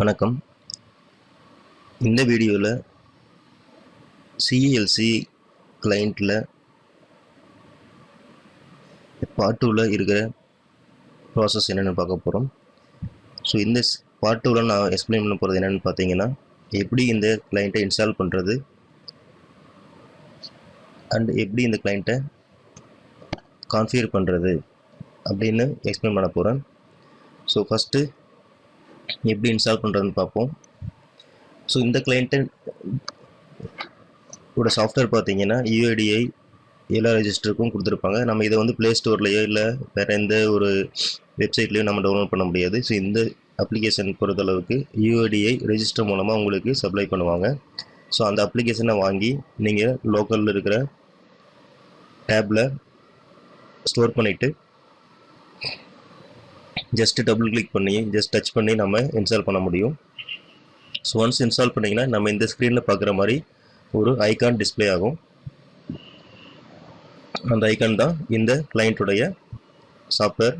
வணக்கம். இந்த வீடியோவில் சிஇஎல்சி கிளைண்ட்டில் பார்ட் 2ல் இருக்கிற ப்ராசஸ் என்னென்னு பார்க்க போகிறோம். ஸோ இந்த பார்ட் 2ல் நான் எக்ஸ்பிளைன் பண்ண போகிறது என்னென்னு பார்த்தீங்கன்னா, எப்படி இந்த கிளைண்ட்டை இன்ஸ்டால் பண்ணுறது அண்ட் எப்படி இந்த கிளைண்ட்டை கான்ஃபிகர் பண்ணுறது அப்படின்னு எக்ஸ்பிளைன் பண்ண போகிறேன். ஸோ ஃபஸ்ட்டு எப்படி இன்ஸ்டால் பண்ணுறதுன்னு பார்ப்போம். ஸோ இந்த கிளைண்ட்டை இதோட சாஃப்ட்வேர் பார்த்தீங்கன்னா யூஐடிஐ எல்லா ரெஜிஸ்டருக்கும் கொடுத்துருப்பாங்க. நம்ம இதை வந்து ப்ளே ஸ்டோர்லேயோ இல்லை வேறு எந்த ஒரு வெப்சைட்லேயோ நம்ம டவுன்லோட் பண்ண முடியாது. ஸோ இந்த அப்ளிகேஷன் பொறுத்தளவுக்கு யூஐடிஐ ரெஜிஸ்டர் மூலமாக உங்களுக்கு சப்ளை பண்ணுவாங்க. ஸோ அந்த அப்ளிகேஷனை வாங்கி நீங்கள் லோக்கலில் இருக்கிற டேப்பில் ஸ்டோர் பண்ணிவிட்டு ஜஸ்ட்டு டபுள் கிளிக் பண்ணி ஜஸ்ட் டச் பண்ணி நம்ம இன்ஸ்டால் பண்ண முடியும். ஸோ ஒன்ஸ் இன்ஸ்டால் பண்ணிங்கன்னா நம்ம இந்த ஸ்க்ரீனில் பார்க்குற மாதிரி ஒரு ஐகான் டிஸ்பிளே ஆகும். அந்த ஐகான் தான் இந்த கிளைண்ட்டுடைய சாஃப்ட்வேர்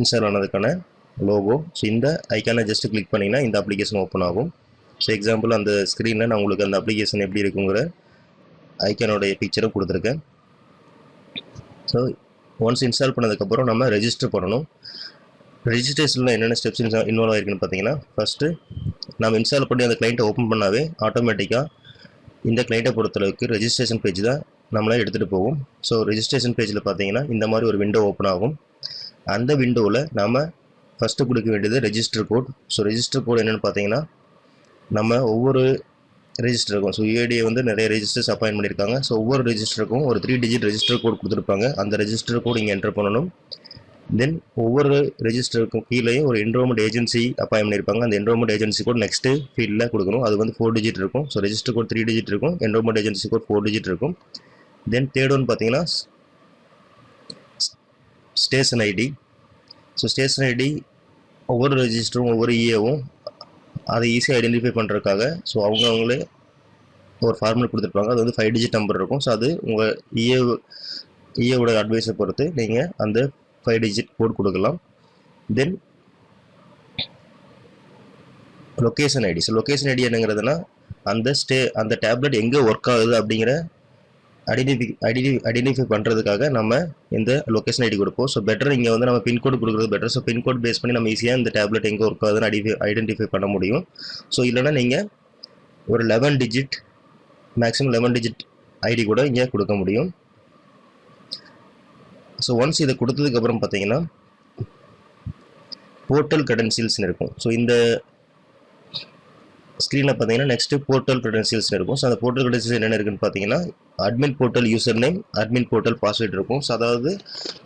இன்ஸ்டால் ஆனதுக்கான லோகோ. ஸோ இந்த ஐக்கானை ஜஸ்ட்டு கிளிக் பண்ணிங்கன்னா இந்த அப்ளிகேஷன் ஓப்பன் ஆகும். ஸோ எக்ஸாம்பிள் அந்த ஸ்க்ரீனில் நான் உங்களுக்கு அந்த அப்ளிகேஷன் எப்படி இருக்குங்கிற ஐக்கானோடைய பிக்சரும் கொடுத்துருக்கேன். ஸோ ஒன்ஸ் இன்ஸ்டால் பண்ணதுக்கப்புறம் நம்ம ரெஜிஸ்டர் பண்ணணும். ரெஜிஸ்ட்ரேஷனில் என்னென்ன ஸ்டெப்ஸ் இன்வால்வ் ஆகிருக்குன்னு பார்த்தீங்கன்னா, ஃபஸ்ட்டு நம்ம இன்ஸ்டால் பண்ணி அந்த கிளைண்ட்டை ஓப்பன் பண்ணாவே ஆட்டோமேட்டிக்காக இந்த கிளைண்ட்டை பொறுத்தளவுக்கு ரெஜிஸ்ட்ரேஷன் பேஜ் தான் நம்மளை எடுத்துகிட்டு போகும். ஸோ ரெஜிஸ்ட்ரேஷன் பேஜில் பார்த்தீங்கன்னா இந்த மாதிரி ஒரு விண்டோ ஓப்பன் ஆகும். அந்த விண்டோவில் நம்ம ஃபஸ்ட்டு கொடுக்க வேண்டியது register code. So register code என்னென்னு பார்த்தீங்கன்னா, நம்ம ஒவ்வொரு ரெஜிஸ்டருக்கும் ஸோ யூஐடியை வந்து நிறைய ரெஜிஸ்டர்ஸ் அப்பாயின் பண்ணியிருக்காங்க. ஸோ ஒவ்வொரு ரெஜிஸ்டருக்கும் ஒரு 3 டிஜிட் ரெஜிஸ்டர் கோட் கொடுத்துருப்பாங்க. அந்த ரெஜிஸ்டர் கோட் இங்கே என்டர் பண்ணணும். தென் ஒவ்வொரு ரெஜிஸ்டருக்கும் கீழேயும் ஒரு என்ரோல்மெண்ட் ஏஜென்சி அப்பாயின் பண்ணியிருப்பாங்க. அந்த என்ரோல்மெண்ட் ஏஜென்சி கோட் நெக்ஸ்ட்டு ஃபீல்டில் கொடுக்கணும். அது வந்து 4 டிஜிட் இருக்கும். ஸோ ரெஜிஸ்டர் கோட் 3 டிஜிட் இருக்கும், என்ரோல்மெண்ட் ஏஜென்சி கோட் 4 டிஜிட் இருக்கும். தென் தேர்ட் ஒன் பார்த்தீங்கன்னா station ID. So station ID ஒவ்வொரு ரெஜிஸ்டரும் ஒவ்வொரு இஏவும் அதை ஈஸியாக ஐடென்டிஃபை பண்ணுறதுக்காக ஸோ அவங்களே ஒரு ஃபார்முலா கொடுத்துருப்பாங்க. அது வந்து 5 டிஜிட் நம்பர் இருக்கும். ஸோ அது உங்கள் இஏவோட அட்வைஸை பொறுத்து நீங்கள் அந்த 5 டிஜிட் கோட் கொடுக்கலாம். Then location ID. So location ID என்னங்கிறதுனா அந்த டேப்லெட் எங்கே ஒர்க் ஆகுது அப்படிங்கிற ஐடென்டிஃபை பண்ணுறதுக்காக நம்ம இந்த லொக்கேஷன் ஐடி கொடுப்போம். ஸோ பெட்டர் இங்கே வந்து நம்ம பின்கோடு கொடுக்குறது பெட்டர். ஸோ பின்கோட் பேஸ் பண்ணி நம்ம ஈஸியாக இந்த டேப்லெட் எங்கே ஒர்க் ஆகுதுன்னு ஐடென்டிஃபை பண்ண முடியும். ஸோ இல்லைனா நீங்கள் ஒரு 11 டிஜிட் மேக்ஸிமம் 11 டிஜிட் ஐடி கூட இங்கே கொடுக்க முடியும். ஸோ ஒன்ஸ் இதை கொடுத்ததுக்கப்புறம் பார்த்தீங்கன்னா போர்ட்டல் கிரெடென்ஷியல்ஸ்னு இருக்கும். ஸோ இந்த ஸ்க்ரீனில் பார்த்தீங்கன்னா நெக்ஸ்ட்டு போர்ட்டல் கிரெடென்ஷியல்ஸ் இருக்கும். ஸோ அந்த போர்ட்டல் கிரெடென்ஷியல்ஸ் என்னென்ன இருக்குன்னு பார்த்தீங்கன்னா, admin portal user name, admin portal password இருக்கும். ஸோ அதாவது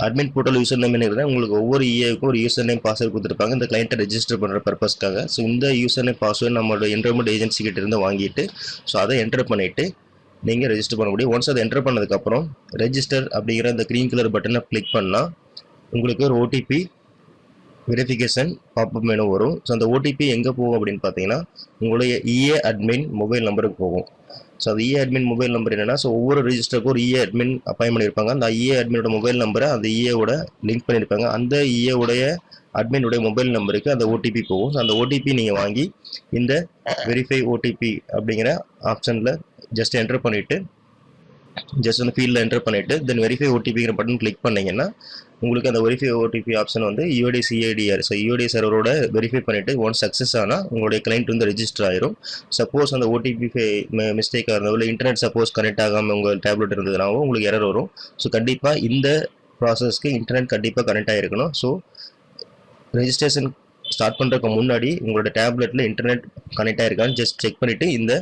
அட்மின் போர்ட்டல் யூசர் நேம் என்ன உங்களுக்கு ஒவ்வொரு இஏவுக்கும் ஒரு யூசர் நேம் பாஸ்வேர்டு கொடுத்துருப்பாங்க இந்த கிளைண்ட்டை ரெஜிஸ்டர் பண்ணுற பர்பஸ்க்காக. ஸோ இந்த யூசர் நேம் பாஸ்வேர்டு நம்மளோட என்ரோல்மெண்ட் ஏஜென்சி கிட்ட இருந்து வாங்கிட்டு ஸோ அதை என்டர் பண்ணிவிட்டு நீங்கள் ரெஜிஸ்டர் பண்ண முடியும். ஒன்ஸ் அதை என்டர் பண்ணதுக்கப்புறம் ரெஜிஸ்டர் அப்படிங்கிற அந்த க்ரீன் கலர் பட்டனை கிளிக் பண்ணால் உங்களுக்கு ஒரு ஓடிபி வெரிஃபிகேஷன் பாப்அப் மெனு வரும். ஸோ அந்த ஓடிபி எங்கே போகும் அப்படின்னு பார்த்தீங்கன்னா உங்களுடைய இஏ அட்மின் மொபைல் நம்பருக்கு போகும். ஸோ அது இஏ அட்மின் மொபைல் நம்பர் என்னென்னா, ஸோ ஒவ்வொரு ரெஜிஸ்டருக்கும் ஒரு இஏ அட்மின் அப்பாயின் பண்ணியிருப்பாங்க. அந்த இஏ அட்மினோட மொபைல் நம்பரை அந்த இஏவோட லிங்க் பண்ணியிருப்பாங்க. அந்த இஏவுடைய அட்மினுடைய மொபைல் நம்பருக்கு அந்த ஓடிபி போகும். ஸோ அந்த ஓடிபி நீங்கள் வாங்கி இந்த வெரிஃபை ஓடிபி அப்படிங்கிற ஆப்ஷனில் ஜஸ்ட் என்டர் பண்ணிவிட்டு ஜஸ்ட் அந்த ஃபீல்டில் என்டர் பண்ணிவிட்டு தென் வெரிஃபை ஓடிபிங்கிற பட்டன் கிளிக் பண்ணிங்கன்னா உங்களுக்கு அந்த வெரிஃபை ஓடிபி ஆப்ஷன் வந்து யூஐடி சிஐடிஆர் ஸோ யூஐடி சர்வரோட வெரிஃபை பண்ணிவிட்டு ஒன்ஸ் சக்ஸஸ் ஆனால் உங்களுடைய கிளைண்ட் வந்து ரெஜிஸ்டர் ஆயிரும். சப்போஸ் அந்த ஓடிபி மிஸ்டேக்காக இருந்தோ இல்லை இன்டர்நெட் சப்போஸ் கனெக்ட் ஆகாமல் உங்கள் டேப்லெட் இருந்ததுனாவும் உங்களுக்கு எரர் வரும். ஸோ கண்டிப்பாக இந்த ப்ராசஸ்க்கு இன்டர்நெட் கண்டிப்பாக கனெக்ட் ஆகிருக்கணும். ஸோ ரெஜிஸ்ட்ரேஷன் ஸ்டார்ட் பண்ணுறதுக்கு முன்னாடி உங்களோட டேப்லெட்டில் இன்டர்நெட் கனெக்ட் ஆகிருக்கான்னு ஜஸ்ட் செக் பண்ணிவிட்டு இந்த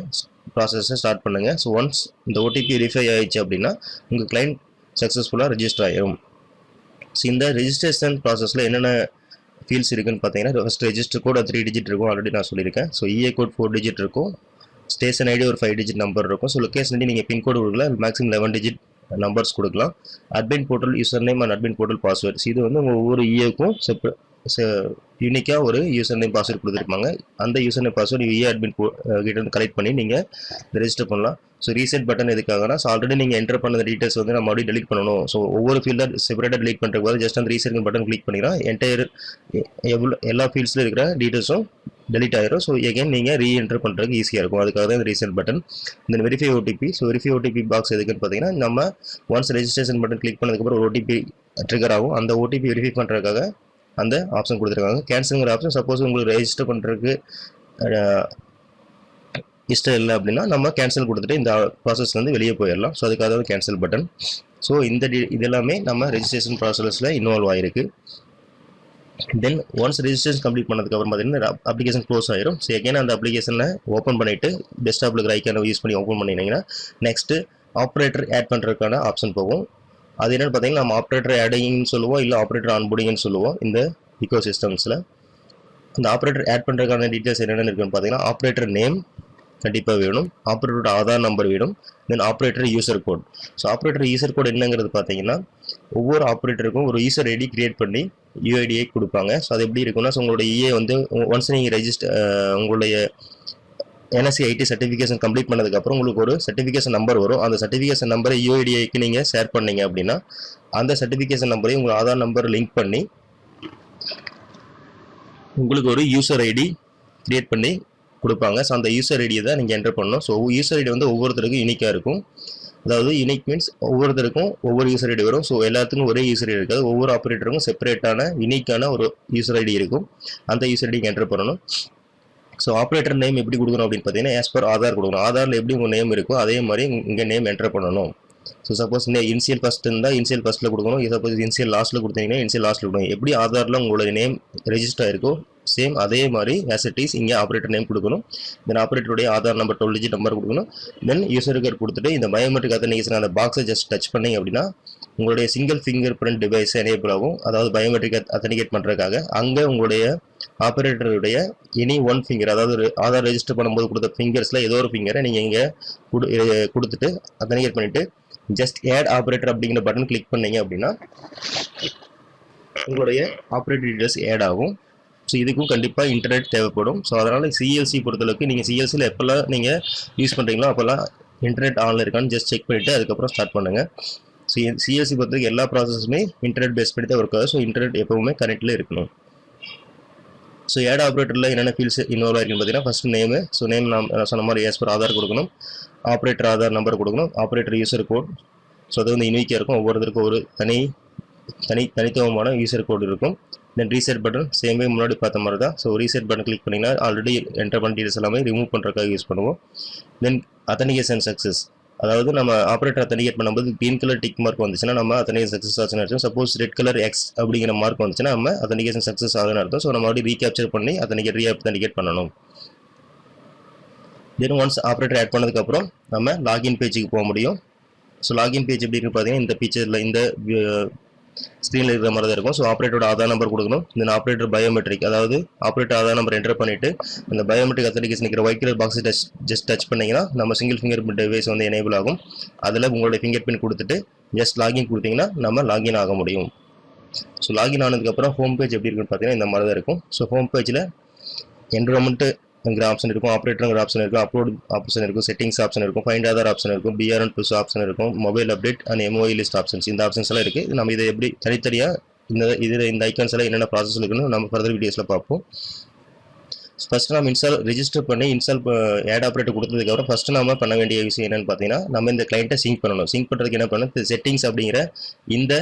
ப்ராசஸை ஸ்டார்ட் பண்ணுங்கள். ஸோ ஒன்ஸ் இந்த ஓடிபி வெரிஃபை ஆகிடுச்சு அப்படின்னா உங்கள் கிளைண்ட் சக்ஸஸ்ஃபுல்லாக ரெஜிஸ்டர் ஆகிடும். ஸோ இந்த ரெஜிஸ்ட்ரேஷன் ப்ராசஸில் என்னென்ன ஃபீல்ட்ஸ் இருக்குன்னு பார்த்தீங்கன்னா, ஃபஸ்ட் ரெஜிஸ்டர் கோட் 3 டிஜிட் இருக்கும், ஆல்ரெடி நான் சொல்லியிருக்கேன். ஸோ இஏ கோட் 4 டிஜிட் இருக்கும், ஸ்டேஷன் ஐடி ஒரு 5 டிஜிட் நம்பர் இருக்கும். ஸோ லொக்கேஷன் ஐடி நீங்கள் பின்கோடு கொடுக்கலாம், மேக்ஸிமம் 11 டிஜிட் நம்பர்ஸ் கொடுக்கலாம். Admin portal user name and admin portal passwords இது வந்து உங்கள் ஒவ்வொரு இஏக்கும் யூனிக்காக ஒரு யூசர் நேம் பாஸ்வேர்டு கொடுத்துருப்பாங்க. அந்த user name password UA admin கிட்ட இருந்து கலெக்ட் பண்ணி நீங்கள் ரெஜிஸ்டர் பண்ணலாம். ஸோ ரீசெட் பட்டன் எதுக்காகனா, ஸோ ஆல்ரெடி நீங்கள் என்டர் பண்ண டீட்டெயில்ஸ் வந்து நம்ம மறுபடியும் டெலிட் பண்ணணும். ஸோ ஒவ்வொரு ஃபீல்டாக செப்பரேட்டாக டெலிட் பண்ணுறதுக்கு ஜஸ்ட் அந்த ரீசெட் பட்டன் கிளிக் பண்ணிங்கன்னா என்டையர் எல்லா ஃபீல்ட்ஸில் இருக்கிற டீட்டெயில்ஸும் டெலிட் ஆயிரும். ஸோ எகைன் நீங்கள் ரீஎன்டர் பண்ணுறதுக்கு ஈஸியாக இருக்கும். அதுக்காக தான் இந்த ரீசெட் பட்டன். இந்த verify OTP. So verify OTP box எதுக்குன்னு பார்த்தீங்கன்னா, நம்ம ஒன்ஸ் ரெஜிஸ்ட்ரேஷன் பட்டன் கிளிக் பண்ணதுக்கப்புறம் ஒரு ஓடிபி ட்ரிகர் ஆகும். அந்த ஓடிபி வெரிஃபை பண்ணுறதுக்காக அந்த ஆப்ஷன் கொடுத்துருக்காங்க. கேன்சலுங்கிற ஆப்ஷன் சப்போஸ் உங்களுக்கு ரெஜிஸ்டர் பண்ணுறதுக்கு இஷ்டம் இல்லை அப்படின்னா நம்ம கேன்சல் கொடுத்துட்டு இந்த ப்ராசஸ் வந்து வெளியே போயிடலாம். ஸோ அதுக்காக தான் கேன்சல் பட்டன். ஸோ இது எல்லாமே நம்ம ரெஜிஸ்ட்ரேஷன் ப்ராசஸில் இன்வால்வ் ஆகிருக்கு. தென் ஒன்ஸ் ரெஜிஸ்ட்ரேஷன் கம்ப்ளீட் பண்ணதுக்கப்புறம் பார்த்தீங்கன்னா அப்ளிகேஷன் க்ளோஸ் ஆயிரும். ஸோ எகைன் அந்த அப்ளிகேஷனை ஓப்பன் பண்ணிவிட்டு டெஸ்க்டாப்பில் இருக்கிற ஐக்கானை யூஸ் பண்ணி ஓப்பன் பண்ணிங்கன்னா நெக்ஸ்ட்டு ஆப்ரேட்டர் ஆட் பண்ணுறதுக்கான ஆப்ஷன் போகும். அது என்னென்னு பார்த்தீங்கன்னா, நம்ம ஆப்ரேட்டர் ஆடிங்னு சொல்லுவோம், இல்லை ஆப்ரேட்டர் ஆன்போர்டிங்னு சொல்லுவோம். இந்த இக்கோ சிஸ்டம்ஸில் அந்த ஆப்ரேட்டர் ஆட் பண்ணுறதுக்கான டீட்டெயில்ஸ் என்னென்ன இருக்குன்னு பார்த்தீங்கன்னா, ஆப்ரேட்டர் நேம் கண்டிப்பாக வேணும், ஆப்ரேட்டரோட ஆதார் நம்பர் வேணும், then operator user code. So operator user code என்னங்கிறது பார்த்தீங்கன்னா, ஒவ்வொரு ஆப்ரேட்டருக்கும் ஒரு யூசர் ஐடி கிரியேட் பண்ணி யூஐடியை கொடுப்பாங்க. ஸோ அது எப்படி இருக்குன்னா, ஸோ உங்களோட இஏ வந்து ஒன்ஸ் நீங்கள் உங்களுடைய NSE IT சர்டிஃபிகேஷன் கம்ப்ளீட் பண்ணதுக்கப்புறம் உங்களுக்கு ஒரு சர்டிஃபிகேஷன் நம்பர் வரும். அந்த சர்டிஃபிகேஷன் நம்பரை யூஐடிஐக்கு நீங்கள் ஷேர் பண்ணீங்க அப்படின்னா, அந்த சர்டிஃபிகேஷன் நம்பரையும் உங்கள் ஆதார் நம்பர் லிங்க் பண்ணி உங்களுக்கு ஒரு யூசர் ஐடி கிரியேட் பண்ணி கொடுப்பாங்க. ஸோ அந்த யூசர் ஐடியை தான் நீங்கள் என்டர் பண்ணணும். ஸோ யூசர் ஐடி வந்து ஒவ்வொருத்தருக்கும் யூனிக்காக இருக்கும். அதாவது யூனிக் மீன்ஸ் ஒவ்வொருத்தருக்கும் ஒவ்வொரு யூசர் ஐடி வரும். ஸோ எல்லாத்துக்கும் ஒரே யூசர் ஐடி இருக்காது. ஒவ்வொரு ஆப்ரேட்டருக்கும் செப்பரேட்டான யூனிக்கான ஒரு யூசர் ஐடி இருக்கும். அந்த யூசர் ஐடி என்டர் பண்ணணும். ஸோ ஆப்ரேட்டர் நேம் எப்படி கொடுக்கணும் அப்படின்னு பார்த்தீங்கன்னா, ஆஸ் பர் ஆதார் கொடுக்கணும். ஆதாரில் எப்படி உங்கள் நேம் இருக்கோ அதே மாதிரி இங்கே நேம் என்டர் பண்ணணும். ஸோ சப்போஸ் இனிஷியல் ஃபர்ஸ்ட் இருந்தால் இனிஷியல் ஃபர்ஸ்ட்டில் கொடுக்கணும். சப்போஸ் இனிஷியல் லாஸ்ட்டில் கொடுத்தீங்கன்னா இனிஷியல் லாஸ்ட்டில் கொடுக்கணும். எப்படி ஆதாரில் உங்களோட நேம் ரெஜிஸ்டர் ஆயிருக்கோ சேம் அதே மாதிரி ஆஸ் இட் இஸ் இங்கே ஆப்ரேட்டர் நேம் கொடுக்கணும். தென் ஆப்ரேட்டருடைய ஆதார் நம்பர் 12 டிஜிட் நம்பர் கொடுக்கணும். தென் யூசர் கார்டு கொடுத்துட்டு இந்த பயோமெட்ரிக் அத்தன்டிகேஷன் அந்த பாக்ஸை ஜஸ்ட் டச் பண்ணிங்க அப்படின்னா உங்களுடைய single finger print device enable ஆகும். அதாவது பயோமெட்ரிக் அத்தன்டிகேட் பண்ணுறதுக்காக அங்கே உங்களுடைய ஆப்ரேட்டருடைய எனி ஒன் ஃபிங்கர், அதாவது ஆதார் ரெஜிஸ்டர் பண்ணும்போது கொடுத்த ஃபிங்கர்ஸில் ஏதோ ஒரு ஃபிங்கரை நீங்கள் இங்கே கொடுத்துட்டு அத்தன்டிகேட் பண்ணிவிட்டு ஜஸ்ட் ஆட் ஆப்ரேட்டர் அப்படிங்கிற பட்டன் கிளிக் பண்ணீங்க அப்படின்னா உங்களுடைய ஆப்ரேட்டர் டீடைல்ஸ் ஆட் ஆகும். ஸோ இதுக்கும் கண்டிப்பாக இன்டர்நெட் தேவைப்படும். ஸோ அதனால் சிஎல்சி பொறுத்தளவுக்கு நீங்கள் சிஎல்சியில் எப்போல்லாம் நீங்கள் யூஸ் பண்ணுறீங்களோ அப்போல்லாம் இன்டர்நெட் ஆனில் இருக்கான்னு ஜஸ்ட் செக் பண்ணிவிட்டு அதுக்கப்புறம் ஸ்டார்ட் பண்ணுங்கள். சிஎல்சி பொறுத்தவரைக்கும் எல்லா ப்ராசஸுமே இன்டர்நெட் பேஸ் பண்ணி தான் ஒர்க் ஆகுது. ஸோ இன்டர்நெட் எப்பவுமே கனெக்டில் இருக்கணும். ஸோ ஆட் ஆப்ரேட்டரில் என்னென்ன ஃபீல்ட்ஸ் இன்வால்வ் ஆகிருக்குன்னு பார்த்தீங்கன்னா, ஃபஸ்ட் நேமு. ஸோ நேம் நான் சொன்ன மாதிரி ஆஸ் பர் ஆதார் கொடுக்கணும், ஆப்ரேட்டர் ஆதார் நம்பர் கொடுக்கணும், ஆப்ரேட்டர் யூசர் கோட். ஸோ அது வந்து யூனிக்காக இருக்கும். ஒவ்வொருத்தருக்கும் ஒரு தனித்துவமான யூசர் கோட் இருக்கும். தென் ரீசெட் பட்டன் சேமே முன்னாடி பார்த்த மாதிரி தான். ஸோ ரீசெட் பட்டன் கிளிக் பண்ணிங்கன்னா ஆல்ரெடி என்டர் பண்ண டீடைல்ஸ் எல்லாமே ரிமூவ் பண்ணுறதுக்காக யூஸ் பண்ணுவோம். தென் அத்தன்டிகேஷன் சக்ஸஸ், அதாவது நம்ம ஆப்ரேட்டர் அத்தன்டிகேட் பண்ணும்போது க்ரீன் கலர் டிக் மார்க் வந்துச்சுன்னா நம்ம அத்தன்டிகேஷன் சக்ஸஸ் ஆச்சுன்னு அர்த்தம். சப்போஸ் ரெட் கலர் எக்ஸ் அப்படிங்கிற மார்க் வந்துச்சுன்னா நம்ம அத்தன்டிகேஷன் சக்ஸஸ் ஆகுதுன்னு அர்த்தம். ஸோ நம்ம மறுபடியும் ரீகேப்சர் பண்ணி ரீஅத்தன்டிகேட் பண்ணணும். தென் ஒன்ஸ் ஆப்ரேட்டர் ஆட் பண்ணதுக்கப்புறம் நம்ம லாகின் பேஜுக்கு போக முடியும். ஸோ லாகின் பேஜ் எப்படி இருக்குன்னு பார்த்தீங்கன்னா, இந்த பிக்சரில் இந்த ஸ்க்ரீனில் இருக்கிற மாதிரி தான் இருக்கும். ஸோ ஆப்ரேட்டரோட ஆதார் நம்பர் கொடுக்கணும். தென் ஆப்ரேட்டர் பயோமெட்ரிக், அதாவது ஆப்ரேட்டர் ஆதார் நம்பர் என்டர் பண்ணிவிட்டு அந்த பயோமெட்ரிக் அத்தன்டிகேஷன் இருக்கிற ஒயிட் கலர் பாக்ஸை ஜஸ்ட் டச் பண்ணிங்கன்னா நம்ம சிங்கிள் ஃபிங்கர் பிரிண்ட் டிவைஸ் வந்து எனேபிள் ஆகும். அதில் உங்களுடைய ஃபிங்கர் பிரிண்ட் கொடுத்துட்டு ஜஸ்ட் லாகின் கொடுத்தீங்கன்னா நம்ம லாகின் ஆக முடியும். ஸோ லாகின் ஆனதுக்கப்புறம் ஹோம் பேஜ் எப்படி இருக்குன்னு பார்த்தீங்கன்னா இந்த மாதிரி தான் இருக்கும். ஸோ ஹோம் பேஜில் என்விரான்மெண்ட்டுங்கிற ஆப்ஷன் இருக்கும், ஆப்ரேட்டருங்கிற ஆப்ஷன் இருக்கும், அப்லோட் ஆப்ஷன் இருக்கும், செட்டிங்ஸ் ஆப்ஷன் இருக்கும், ஃபைண்ட் ஆதார் ஆப்ஷன் இருக்கும், பிஆர்என் புஷ் ஆப்ஷன் இருக்கும், mobile update and MOI list options. இந்த ஆப்ஷன்ஸ் எல்லாம் இருக்குது. நம்ம இதை எப்படி தனித்தனியாக இந்த ஐக்கான்ஸ் எல்லாம் என்னென்ன ப்ராசஸ் இருக்குன்னு நம்ம ஃபர்தர் வீடியோஸில் பார்ப்போம். ஃபஸ்ட்டு நம்ம ரெஜிஸ்டர் பண்ணி ஆட் ஆப்ரேட்டர் கொடுத்ததுக்கப்புறம் ஃபஸ்ட்டு நம்ம பண்ண வேண்டிய விஷயம் என்னென்னு பார்த்தீங்கன்னா, நம்ம இந்த கிளைண்ட்டை சிங்க் பண்ணணும். சிங்க் பண்ணுறதுக்கு என்ன பண்ணணும், செட்டிங்ஸ் அப்படிங்கிற இந்த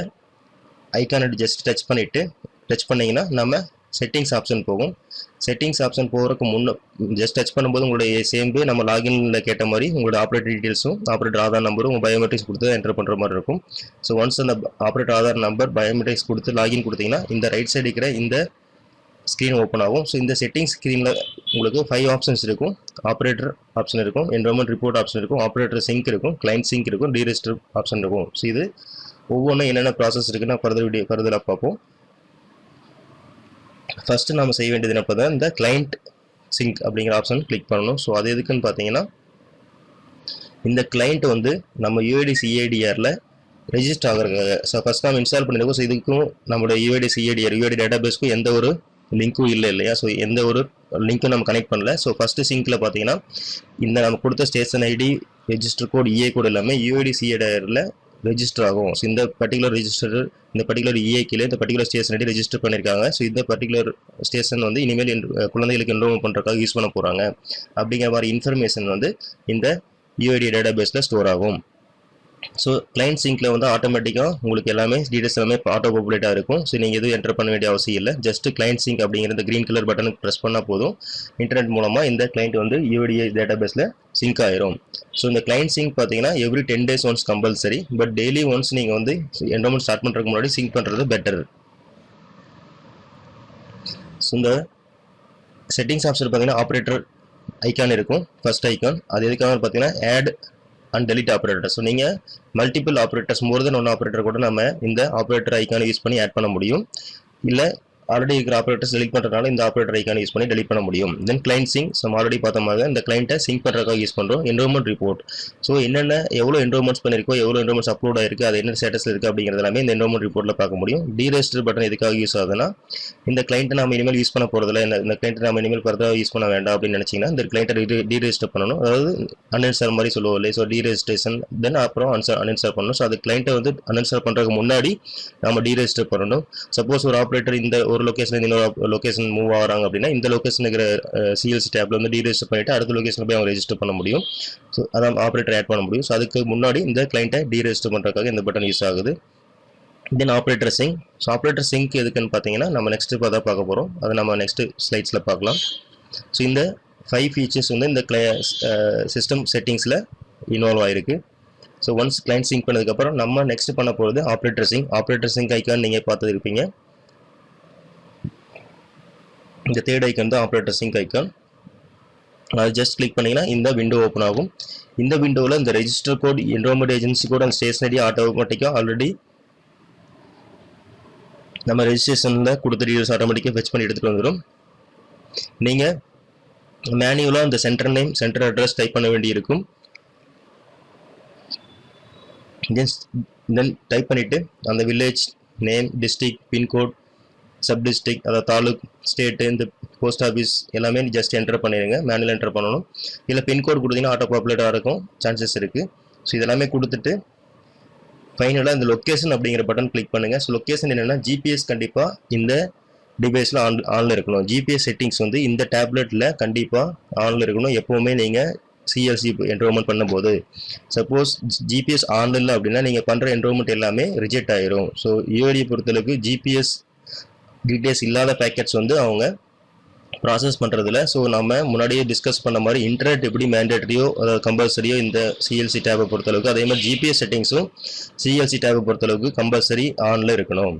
ஐக்கானை ஜஸ்ட் டச் பண்ணிங்கன்னா நம்ம செட்டிங்ஸ் ஆப்ஷன் போகும். செட்டிங்ஸ் ஆப்ஷன் போகிறதுக்கு முன்னே ஜஸ்ட் டச் பண்ணும்போது உங்களுடைய சேம்பு நம்ம லாகின்ல கேட்ட மாதிரி உங்களோட ஆப்ரேட்டர் டீட்டெயில்ஸும் ஆப்ரேட்டர் ஆதார் நம்பரும் உங்கள் பயோமெட்ரிக்ஸ் கொடுத்து என்டர் பண்ணுற மாதிரி இருக்கும். ஸோ ஒன்ஸ் அந்த ஆப்ரேட்டர் ஆதார் நம்பர் பயோமெட்ரிக்ஸ் கொடுத்து லாகின் கொடுத்தீங்கன்னா இந்த ரைட் சைடு இருக்கிற இந்த ஸ்க்ரீன் ஓப்பன் ஆகும். ஸோ இந்த செட்டிங்ஸ் ஸ்க்ரீனில் உங்களுக்கு 5 ஆப்ஷன்ஸ் இருக்கும். ஆப்ரேட்டர் ஆப்ஷன் இருக்கும், என்விரான்மெண்ட் ரிப்போர்ட் ஆப்ஷன் இருக்கும், ஆப்ரேட்டர் சிங்க் இருக்கும், கிளைண்ட் சிங்க் இருக்கும், டீரெஜிஸ்டர் ஆப்ஷன் இருக்கும். ஸோ இது ஒவ்வொன்றும் என்னென்ன ப்ராசஸ் இருக்குன்னு ஃபர்தராக பார்ப்போம். ஃபஸ்ட்டு நம்ம செய்ய வேண்டியது என்ன பார்த்தா இந்த கிளைண்ட் சிங்க் அப்படிங்கிற ஆப்ஷன் கிளிக் பண்ணணும். ஸோ அது எதுக்குன்னு பார்த்தீங்கன்னா, இந்த கிளைண்ட் வந்து நம்ம யூஐடி சிஐடிஆரில் ரெஜிஸ்டர் ஆகிறதுக்காக. ஸோ ஃபஸ்ட் நம்ம இன்ஸ்டால் பண்ணியிருக்கோம். ஸோ இதுக்கும் நம்மளோட யூஐடி சிஏடி டேட்டாபேஸ்க்கும் எந்த ஒரு லிங்க்கும் இல்லை இல்லையா. ஸோ எந்த ஒரு லிங்க்கும் நம்ம கனெக்ட் பண்ணல. ஸோ ஃபஸ்ட்டு சிங்கில் பார்த்தீங்கன்னா இந்த நம்ம கொடுத்த station ID register code EA code எல்லாமே யூஐடி சிஏடியில் ரெஜிஸ்டர் ஆகும். ஸோ இந்த பர்டிகுலர் ரெஜிஸ்டர் இந்த பர்டிகுலர் இஏக்கில் இந்த பர்டிகுலர் ஸ்டேஷன் ஐடி ரெஜிஸ்டர் பண்ணியிருக்காங்க. ஸோ இந்த பர்டிகுலர் ஸ்டேஷன் வந்து இனிமேல் குழந்தைகளுக்கு என்ரோல் பண்ணுறதுக்காக யூஸ் பண்ண போகிறாங்க அப்படிங்கிற மாதிரி இன்ஃபர்மேஷன் வந்து இந்த யூஐடி டேட்டாபேஸில் ஸ்டோர் ஆகும். ஸோ கிளைண்ட் சிங்கில் வந்து ஆட்டோமேட்டிக்காக உங்களுக்கு எல்லாமே டீடைல்ஸ் எல்லாமே ஆட்டோ பாப்புலேட்டாக இருக்கும். ஸோ நீங்கள் எதுவும் என்டர் பண்ண வேண்டிய அவசியம் இல்லை. ஜஸ்ட் கிளைண்ட் சிங்க் அப்படிங்கிற இந்த க்ரீன் கலர் பட்டனுக்கு ப்ரெஸ் பண்ணால் போதும். இன்டர்நெட் மூலமாக இந்த கிளைண்ட் வந்து யூஐடி டேட்டாபேஸில் சிங்க் ஆயிரும். ஸோ இந்த கிளைண்ட் சிங்க் பார்த்தீங்கன்னா every 10 days once compulsory. But daily once நீங்கள் வந்து என்ரோல்மெண்ட் ஸ்டார்ட் பண்ணுறதுக்கு முன்னாடி சிங்க் பண்ணுறது பெட்டர். ஸோ இந்த செட்டிங்ஸ் ஆப்ஷன் பார்த்தீங்கன்னா ஆப்ரேட்டர் ஐக்கான் இருக்கும். ஃபர்ஸ்ட் ஐக்கான் அது எதுக்காக பார்த்தீங்கன்னா add and delete operator. So நீங்கள் multiple operators more than one operator கூட நம்ம இந்த ஆப்ரேட்டர் ஐக்கானை யூஸ் பண்ணி ஆட் பண்ண முடியும். இல்லை ஆல்ரெடி இருக்கிற ஆப்ரேட்டர்ஸ் டெலிட் பண்ணுறதுனால இந்த ஆப்ரேட்டர் ஐக்கானை யூஸ் பண்ணி டெலிட் பண்ண முடியும். தென் கிளைண்ட் சிங்க் நம்ம ஆல்ரெடி பார்த்த மாதிரி இந்த கிளைண்ட்டை சிங்க் பண்ணுறதுக்காக யூஸ் பண்ணுறோம். Enrolment report. ஸோ என்னென்ன எவ்வளோ என்ரோல்மெண்ட்ஸ் பண்ணியிருக்கோ எவ்வளோ என்ரோல்மெண்ட்ஸ் அப்லோட் ஆயிருக்கு அது என்ன ஸ்டேட்டஸில் இருக்குது அப்படிங்கிறது எல்லாமே இந்த என்ரோல்மெண்ட் ரிப்போர்ட்டில் பார்க்க முடியும். டீரெஜிஸ்டர் பட்டன் எதுக்காக யூஸ் ஆகுதுன்னா இந்த கிளைண்ட்டை நம்ம இனிமேல் யூஸ் பண்ண போகிறதில்ல, இந்த கிளைண்ட்டை நம்ம இனிமேல் ஃபர்தராக யூஸ் பண்ண வேண்டாம் அப்படின்னு நினச்சிங்கன்னா இந்த கிளைண்ட்டை டீரெஜிஸ்டர் பண்ணணும். அதாவது அன்இன்ஸ்டால் மாதிரி சொல்லுவோம் இல்லையா. ஸோ டீரெஜிஸ்ட்ரேஷன் தென் அப்புறம் அன்இன்ஸ்டால் பண்ணணும். ஸோ அது கிளைண்ட்டை வந்து அன்இன்ஸ்டால் பண்ணுறதுக்கு முன்னாடி நம்ம டீரெஜிஸ்டர் பண்ணணும். சப்போஸ் ஒரு ஆப்ரேட்டர் இந்த ஒரு லொக்கேஷன் இன்னொரு லொகேஷன் மூவ் ஆகிறாங்க அப்படின்னா இந்த லொகேஷன் இருக்கிற சிஎல்சி டேப்ல வந்து டீரெஜிஸ்டர் பண்ணிட்டு அடுத்த லொகேஷன் போய் அவங்க ரெஜிஸ்டர் பண்ண முடியும். ஸோ அதான் ஆப்ரேட்டர் ஆட் பண்ண முடியும். ஸோ அதுக்கு முன்னாடி இந்த கிளைண்ட்டை டீரெஜிஸ்டர் பண்ணுறதுக்காக இந்த பட்டன் யூஸ் ஆகுது. Then operator sync. So operator sync எதுக்குன்னு பார்த்தீங்கன்னா நம்ம நெக்ஸ்ட் தான் பார்க்க போகிறோம். அதை நம்ம நெக்ஸ்ட் ஸ்லைட்ஸில் பார்க்கலாம். ஸோ இந்த 5 ஃபீச்சர்ஸ் வந்து இந்த சிஸ்டம் செட்டிங்ஸில் இன்வால்வ் ஆயிருக்கு. ஸோ ஒன்ஸ் கிளைண்ட் சிங்க் பண்ணதுக்கப்புறம் நம்ம நெக்ஸ்ட் பண்ண போகிறது operator sync. Operator sync icon நீங்கள் பார்த்து இருப்பீங்க. இந்த தேர்ட் ஐக்கான் தான் ஆப்ரேட்டர் சிங்க் ஐக்கான். அது ஜஸ்ட் கிளிக் பண்ணிங்கன்னா இந்த விண்டோ ஓப்பன் ஆகும். இந்த விண்டோவில் இந்த register code enrolment agency code அந்த ஸ்டேஷனரி ஆட்டோமேட்டிக்காக ஆல்ரெடி நம்ம ரெஜிஸ்ட்ரேஷனில் கொடுத்த டீடைல்ஸ் ஆட்டோமேட்டிக்காக ஃபெச் பண்ணி எடுத்துகிட்டு வந்துடும். நீங்கள் மேனுவலாக இந்த centre name centre address type பண்ண வேண்டி இருக்கும். தென் டைப் பண்ணிவிட்டு அந்த village name district pincode sub district அதாவது தாலுக் ஸ்டேட்டு இந்த போஸ்ட் ஆஃபீஸ் எல்லாமே ஜஸ்ட் என்டர் பண்ணிடுங்க. மேனுவல் என்டர் பண்ணணும். இல்லை பின்கோட் கொடுத்தீங்கன்னா ஆட்டோ பாப்புலேட்டாக இருக்கும் சான்சஸ் இருக்குது. ஸோ இதெல்லாமே கொடுத்துட்டு ஃபைனலாக இந்த லொக்கேஷன் அப்படிங்கிற பட்டன் கிளிக் பண்ணுங்கள். ஸோ லொக்கேஷன் என்னென்னா ஜிபிஎஸ் கண்டிப்பாக இந்த டிவைஸில் ஆனில் இருக்கணும். ஜிபிஎஸ் செட்டிங்ஸ் வந்து இந்த டேப்லெட்டில் கண்டிப்பாக ஆனில் இருக்கணும். எப்போவுமே நீங்கள் சிஎல்சி என்ரோல்மெண்ட் பண்ணும்போது சப்போஸ் ஜிபிஎஸ் ஆன் இல்லை அப்படின்னா நீங்கள் பண்ணுற என்ரோல்மெண்ட் எல்லாமே ரிஜெக்ட் ஆயிரும். ஸோ யூஐடியை பொறுத்தளவுக்கு ஜிபிஎஸ் டீட்டெயில்ஸ் இல்லாத பேக்கெட்ஸ் வந்து அவங்க ப்ராசஸ் பண்ணுறதில்ல. ஸோ நம்ம முன்னாடியே டிஸ்கஸ் பண்ண மாதிரி இன்டர்நெட் எப்படி மேண்டேட்டரியோ அதாவது கம்பல்சரியோ இந்த சிஎல்சி டேப்பை பொறுத்தளவுக்கு அதே மாதிரி ஜிபிஎஸ் செட்டிங்ஸும் சிஎல்சி டேப்பை பொறுத்தளவுக்கு கம்பல்சரி ஆனில் இருக்கணும்.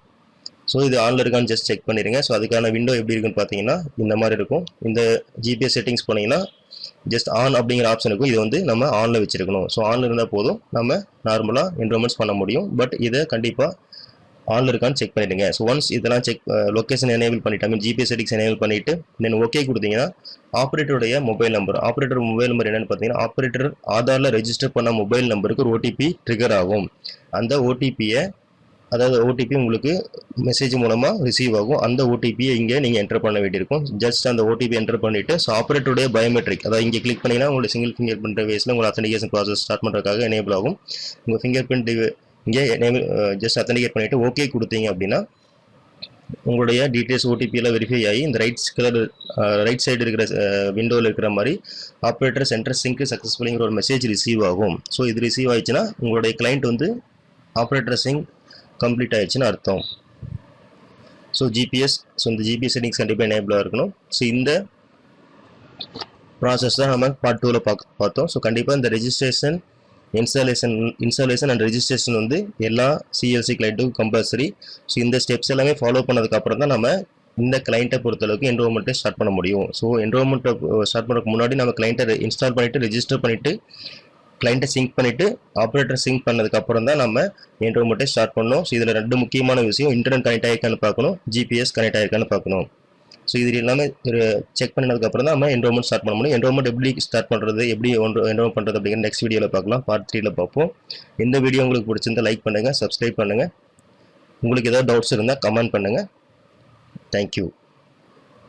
ஸோ இது ஆனில் இருக்கான்னு ஜஸ்ட் செக் பண்ணிடுங்க. ஸோ அதுக்கான விண்டோ எப்படி இருக்குன்னு பார்த்தீங்கன்னா இந்த மாதிரி இருக்கும். இந்த ஜிபிஎஸ் செட்டிங்ஸ் போனீங்கன்னா ஜஸ்ட் ஆன் அப்படிங்கிற ஆப்ஷன் இருக்கும். இது வந்து நம்ம ஆனில் வச்சுருக்கணும். ஸோ ஆனில் இருந்தால் போதும் நம்ம நார்மலாக என்ரோல்மெண்ட்ஸ் பண்ண முடியும். பட் இதை கண்டிப்பாக ஆன்ல இருக்கான்னு செக் பண்ணிடுங்க. ஸோ ஒன்ஸ் இதெல்லாம் செக் லொக்கேஷன் எனேபிள் பண்ணிட்டு ஐ மீன் ஜிபிஎஸ் செட்டிங்ஸ் எனேபிள் பண்ணிட்டு தென் ஓகே கொடுத்தீங்கன்னா ஆப்ரேட்டருடைய மொபைல் நம்பர் என்னன்னு பார்த்தீங்கன்னா ஆப்ரேட்டர் ஆதாரில் ரெஜிஸ்டர் பண்ண மொபைல் நம்பருக்கு ஒரு ஓடிபி ட்ரிகர் ஆகும். அந்த ஓடிபியை அதாவது ஓடிபி உங்களுக்கு மெசேஜ் மூலமாக ரிசீவ் ஆகும். அந்த ஓடிபியை இங்கே நீங்கள் என்டர் பண்ண வேண்டியிருக்கும். ஜஸ்ட் அந்த ஓடிபி என்டர் பண்ணிவிட்டு ஸோ ஆப்ரேட்டருடைய பயோமெட்ரிக் அதாவது இங்கே கிளிக் பண்ணிங்கன்னா உங்களுக்கு சிங்கிள் ஃபிங்கர் பிரிண்ட் டிவைஸில் உங்களுக்கு அத்தன்டிகேஷன் ப்ராசஸ் ஸ்டார்ட் பண்ணுறதுக்காக எனேபிள் ஆகும். உங்கள் ஃபிங்கர் பிரிண்ட் இங்கே ஜஸ்ட் அத்தன்டிகேட் பண்ணிவிட்டு ஓகே கொடுத்தீங்க அப்படின்னா உங்களுடைய டீட்டெயில்ஸ் ஓடிபியில் வெரிஃபை ஆகி இந்த ரைட் சைடு இருக்கிற விண்டோவில் இருக்கிற மாதிரி ஆப்ரேட்டர் சென்டர் சிங்க் சக்ஸஸ்ஃபுல்லிங்கிற ஒரு மெசேஜ் ரிசீவ் ஆகும். ஸோ இது ரிசீவ் ஆயிடுச்சுன்னா உங்களுடைய கிளைண்ட் வந்து ஆப்ரேட்டர் சிங்க் கம்ப்ளீட் ஆயிடுச்சுன்னு அர்த்தம். ஸோ இந்த ஜிபிஎஸ் செட்டிங்ஸ் கண்டிப்பாக எனேபிளாக இருக்கணும். ஸோ இந்த ப்ராசஸ் தான் நம்ம பார்ட் 2ல் பார்த்தோம். ஸோ கண்டிப்பாக இந்த ரெஜிஸ்ட்ரேஷன் இன்ஸ்டாலேஷன் அண்ட் ரெஜிஸ்ட்ரேஷன் வந்து எல்லா சிஎல்சி கிளைண்ட்டுக்கும் கம்பல்சரி. ஸோ இந்த ஸ்டெப்ஸ் எல்லாமே ஃபாலோ பண்ணதுக்கப்புறம் தான் நம்ம இந்த கிளைண்ட்டை பொறுத்தளவுக்கு என்ரோல்மெண்ட்டை ஸ்டார்ட் பண்ண முடியும். ஸோ என்ரோல்மெண்ட்டை ஸ்டார்ட் பண்ணுறதுக்கு முன்னாடி நம்ம கிளைண்ட்டை இன்ஸ்டால் பண்ணிவிட்டு ரெஜிஸ்டர் பண்ணிவிட்டு கிளைண்ட்டை சிங்க் பண்ணிவிட்டு ஆப்ரேட்டர் சிங்க் பண்ணதுக்கப்புறம் தான் நம்ம என்ரோல்மெண்ட்டை ஸ்டார்ட் பண்ணணும். ஸோ இதில் 2 முக்கியமான விஷயம் இன்டர்நெட் கனெக்ட் ஆகிருக்கான்னு பார்க்கணும், ஜிபிஎஸ் கனெக்ட் ஆகிருக்கான்னு பார்க்கணும். ஸோ இது எல்லாமே ஒரு செக் பண்ணினதுக்கப்புறம் தான் நம்ம என்ரோல்மெண்ட் ஸ்டார்ட் பண்ண முடியும். என்ரோல்மெண்ட் எப்படி ஸ்டார்ட் பண்ணுறது, எப்படி என்ரோல் பண்ணுறது அப்படிங்கிற நெக்ஸ்ட் வீடியோவில் பார்க்கலாம். பார்ட் 3ல பார்ப்போம். இந்த வீடியோ உங்களுக்கு பிடிச்சிருந்தா லைக் பண்ணுங்கள், சப்ஸ்கிரைப் பண்ணுங்கள். உங்களுக்கு ஏதாவது டவுட்ஸ் இருந்தால் கமெண்ட் பண்ணுங்கள். தேங்க்யூ.